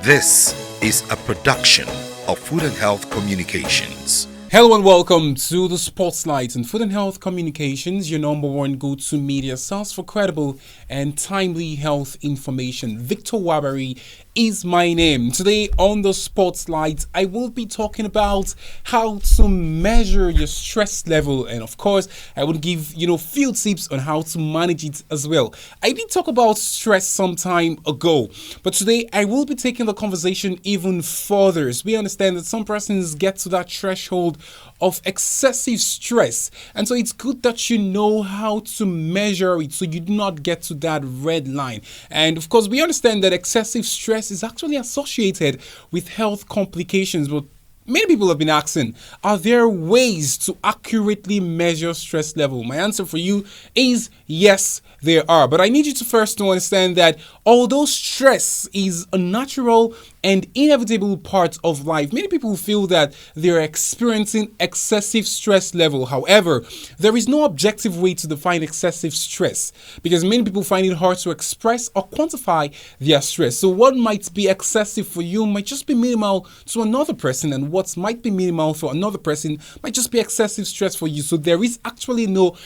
This is a production of Food and Health Communications. Hello and welcome to the Spotlight and Food and Health Communications, your number one go-to media source for credible and timely health information. Victor Wabari is my name. Today on the Spotlight, I will be talking about how to measure your stress level, and of course, I will give few tips on how to manage it as well. I did talk about stress some time ago, but today I will be taking the conversation even further, as we understand that some persons get to that threshold of excessive stress, and so it's good that you know how to measure it so you do not get to that red line. And of course, we understand that excessive stress is actually associated with health complications, but many people have been asking, are there ways to accurately measure stress level? My answer for you is yes, there are. But I need you to first understand that although stress is a natural and inevitable part of life, many people feel that they're experiencing excessive stress level. However, there is no objective way to define excessive stress because many people find it hard to express or quantify their stress. So what might be excessive for you might just be minimal to another person, and what might be minimal for another person might just be excessive stress for you. So there is actually no,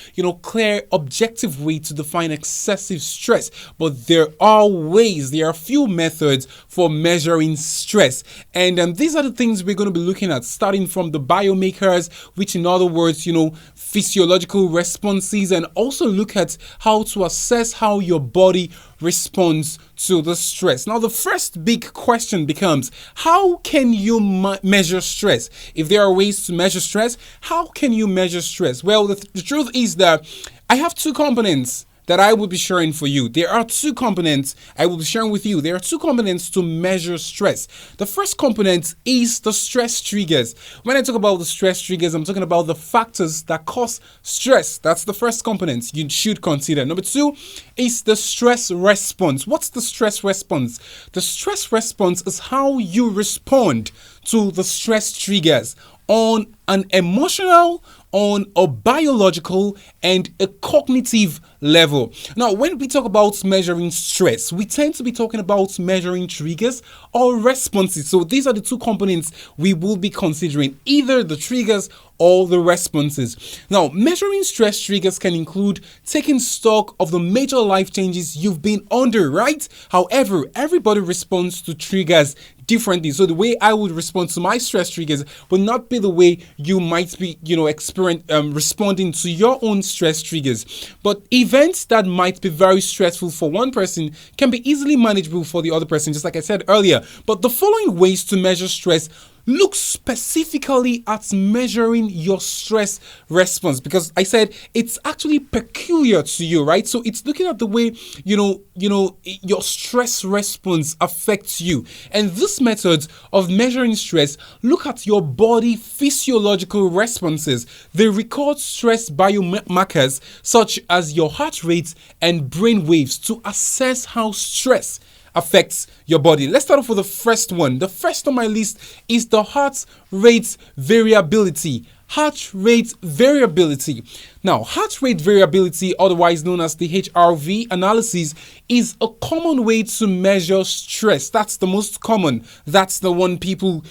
clear objective way to define excessive stress, but there are a few methods for measuring stress, and these are the things we're going to be looking at, starting from the biomarkers, which in other words, physiological responses, and also look at how to assess how your body responds to the stress. Now, the first big question becomes, how can you measure stress? If there are ways to measure stress, how can you measure stress? Well, the truth is that I have two components that I will be sharing for you. There are two components I will be sharing with you. There are two components to measure stress. The first component is the stress triggers. When I talk about the stress triggers, I'm talking about the factors that cause stress. That's the first component you should consider. Number two is the stress response. What's the stress response? The stress response is how you respond to the stress triggers on an emotional, on a biological, and a cognitive level. Now, when we talk about measuring stress, we tend to be talking about measuring triggers or responses. So these are the two components we will be considering, either the triggers or the responses. Now, measuring stress triggers can include taking stock of the major life changes you've been under, right? However, everybody responds to triggers differently. So the way I would respond to my stress triggers will not be the way you might be, responding to your own stress triggers. But events that might be very stressful for one person can be easily manageable for the other person, just like I said earlier. But the following ways to measure stress look specifically at measuring your stress response, because I said it's actually peculiar to you, right? So it's looking at the way, your stress response affects you. And this method of measuring stress look at your body physiological responses. They record stress biomarkers such as your heart rate and brain waves to assess how stress affects your body. Let's start off with the first one. The first on my list is the heart rate variability. Heart rate variability. Now, heart rate variability, otherwise known as the HRV analysis, is a common way to measure stress. That's the most common. That's the one people,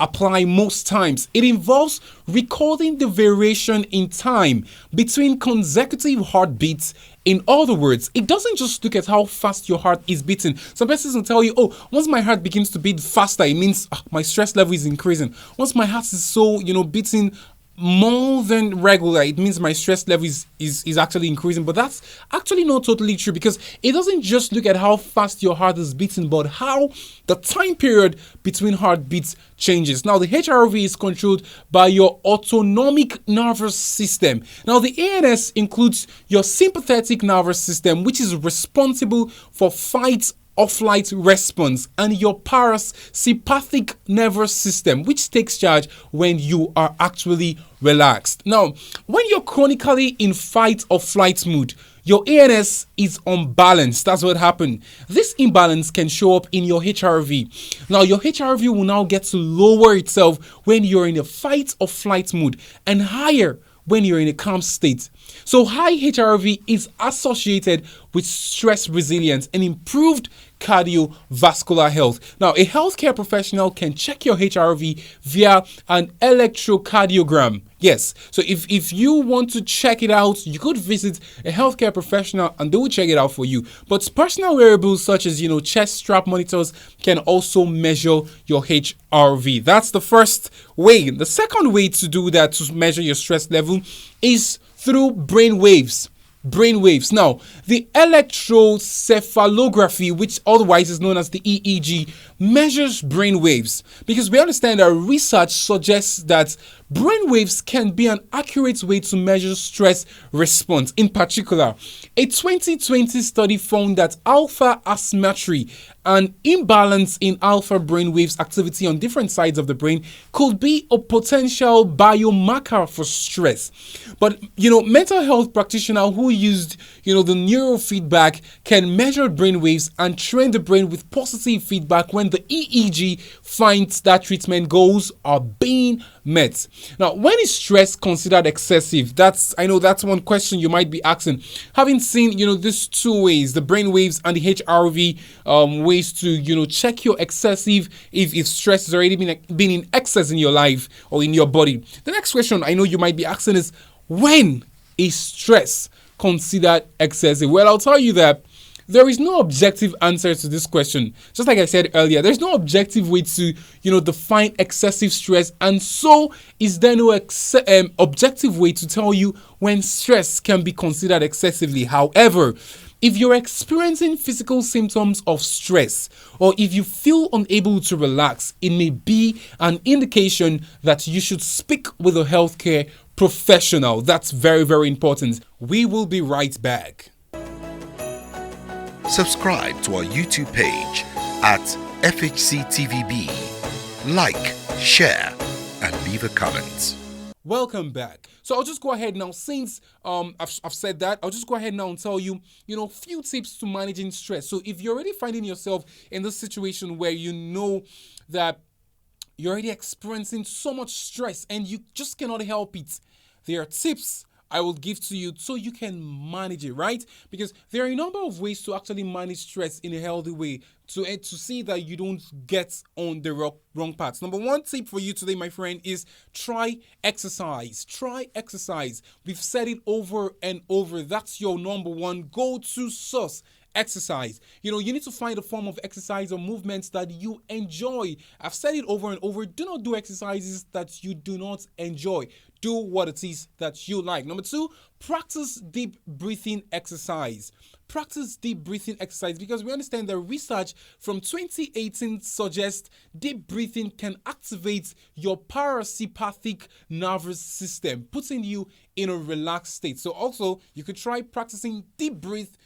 apply most times. It involves recording the variation in time between consecutive heartbeats. In other words, it doesn't just look at how fast your heart is beating. Some persons will tell you, once my heart begins to beat faster, it means my stress level is increasing. Once my heart is so, beating more than regular, it means my stress level is actually increasing. But that's actually not totally true, because it doesn't just look at how fast your heart is beating, but how the time period between heartbeats changes. Now, the HRV is controlled by your autonomic nervous system. Now, the ANS includes your sympathetic nervous system, which is responsible for fight or flight response, and your parasympathetic nervous system, which takes charge when you are actually relaxed. Now, when you're chronically in fight or flight mood, your ANS is unbalanced. That's what happened. This imbalance can show up in your HRV. Now, your HRV will now get to lower itself when you're in a fight or flight mood, and higher when you're in a calm state. So high HRV is associated with stress resilience and improved cardiovascular health. Now, a healthcare professional can check your HRV via an electrocardiogram. Yes, so if you want to check it out, you could visit a healthcare professional and they will check it out for you. But personal wearables such as, chest strap monitors can also measure your HRV. That's the first way. The second way to do that, to measure your stress level, is through brain waves. Now, the electroencephalography, which otherwise is known as the EEG, measures brain waves, because we understand that research suggests that brain waves can be an accurate way to measure stress response. In particular, a 2020 study found that alpha asymmetry, an imbalance in alpha brain waves activity on different sides of the brain, could be a potential biomarker for stress. But mental health practitioners who used the neurofeedback can measure brain waves and train the brain with positive feedback when the EEG finds that treatment goals are being met. Now, when is stress considered excessive? I know that's one question you might be asking. Having seen these two ways, the brain waves and the HRV ways to check your excessive, if stress has already been in excess in your life or in your body. The next question I know you might be asking is, when is stress considered excessive? Well, I'll tell you that there is no objective answer to this question. Just like I said earlier, there's no objective way to, define excessive stress, and so is there no objective way to tell you when stress can be considered excessively. However, if you're experiencing physical symptoms of stress, or if you feel unable to relax, it may be an indication that you should speak with a healthcare professional. That's very, very important. We will be right back. Subscribe to our YouTube page at FHCTVB. Like, share, and leave a comment. Welcome back. So I'll just go ahead now, since I've said that, I'll just go ahead now and tell you, few tips to managing stress. So if you're already finding yourself in this situation where you know that you're already experiencing so much stress and you just cannot help it, there are tips I will give to you so you can manage it, right? Because there are a number of ways to actually manage stress in a healthy way to see that you don't get on the wrong path. Number one tip for you today, my friend, is try exercise. We've said it over and over. That's your number one go-to source. Exercise. You need to find a form of exercise or movements that you enjoy. I've said it over and over. Do not do exercises that you do not enjoy. Do what it is that you like. Number two, practice deep breathing exercise. Because we understand that research from 2018 suggests deep breathing can activate your parasympathetic nervous system, putting you in a relaxed state. So also, you could try practicing deep breath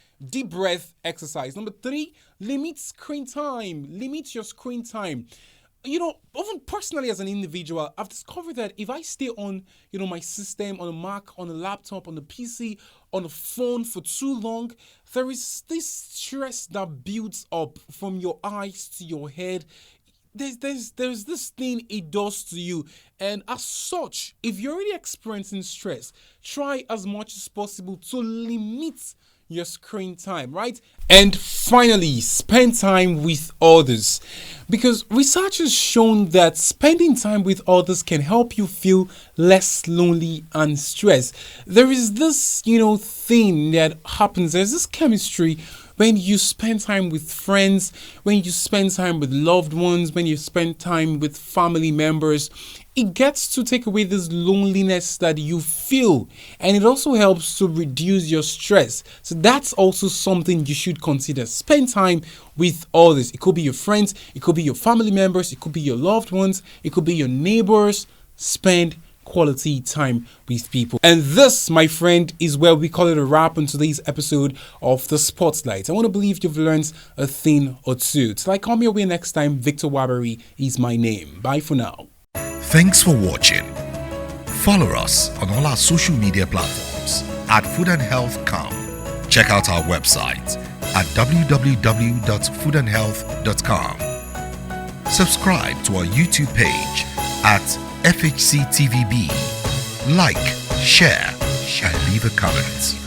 exercise. Number three, limit screen time. Limit your screen time. Even personally as an individual, I've discovered that if I stay on, my system, on a Mac, on a laptop, on a PC, on a phone for too long, there is this stress that builds up from your eyes to your head. There's this thing it does to you. And as such, if you're already experiencing stress, try as much as possible to limit your screen time, right? And finally, spend time with others, because research has shown that spending time with others can help you feel less lonely and stressed. There is this, thing that happens. There's this chemistry when you spend time with friends, when you spend time with loved ones, when you spend time with family members. It gets to take away this loneliness that you feel, and it also helps to reduce your stress. So that's also something you should consider. Spend time with others. It could be your friends, it could be your family members, it could be your loved ones, it could be your neighbors. Spend quality time with people. And this, my friend, is where we call it a wrap on today's episode of The Spotlight. I want to believe you've learned a thing or two. Till I come your way next time, Victor Wabari is my name. Bye for now. Thanks for watching. Follow us on all our social media platforms at foodandhealth.com. Check out our website at www.foodandhealth.com. Subscribe to our YouTube page at FHCTVB. Like, share, and leave a comment.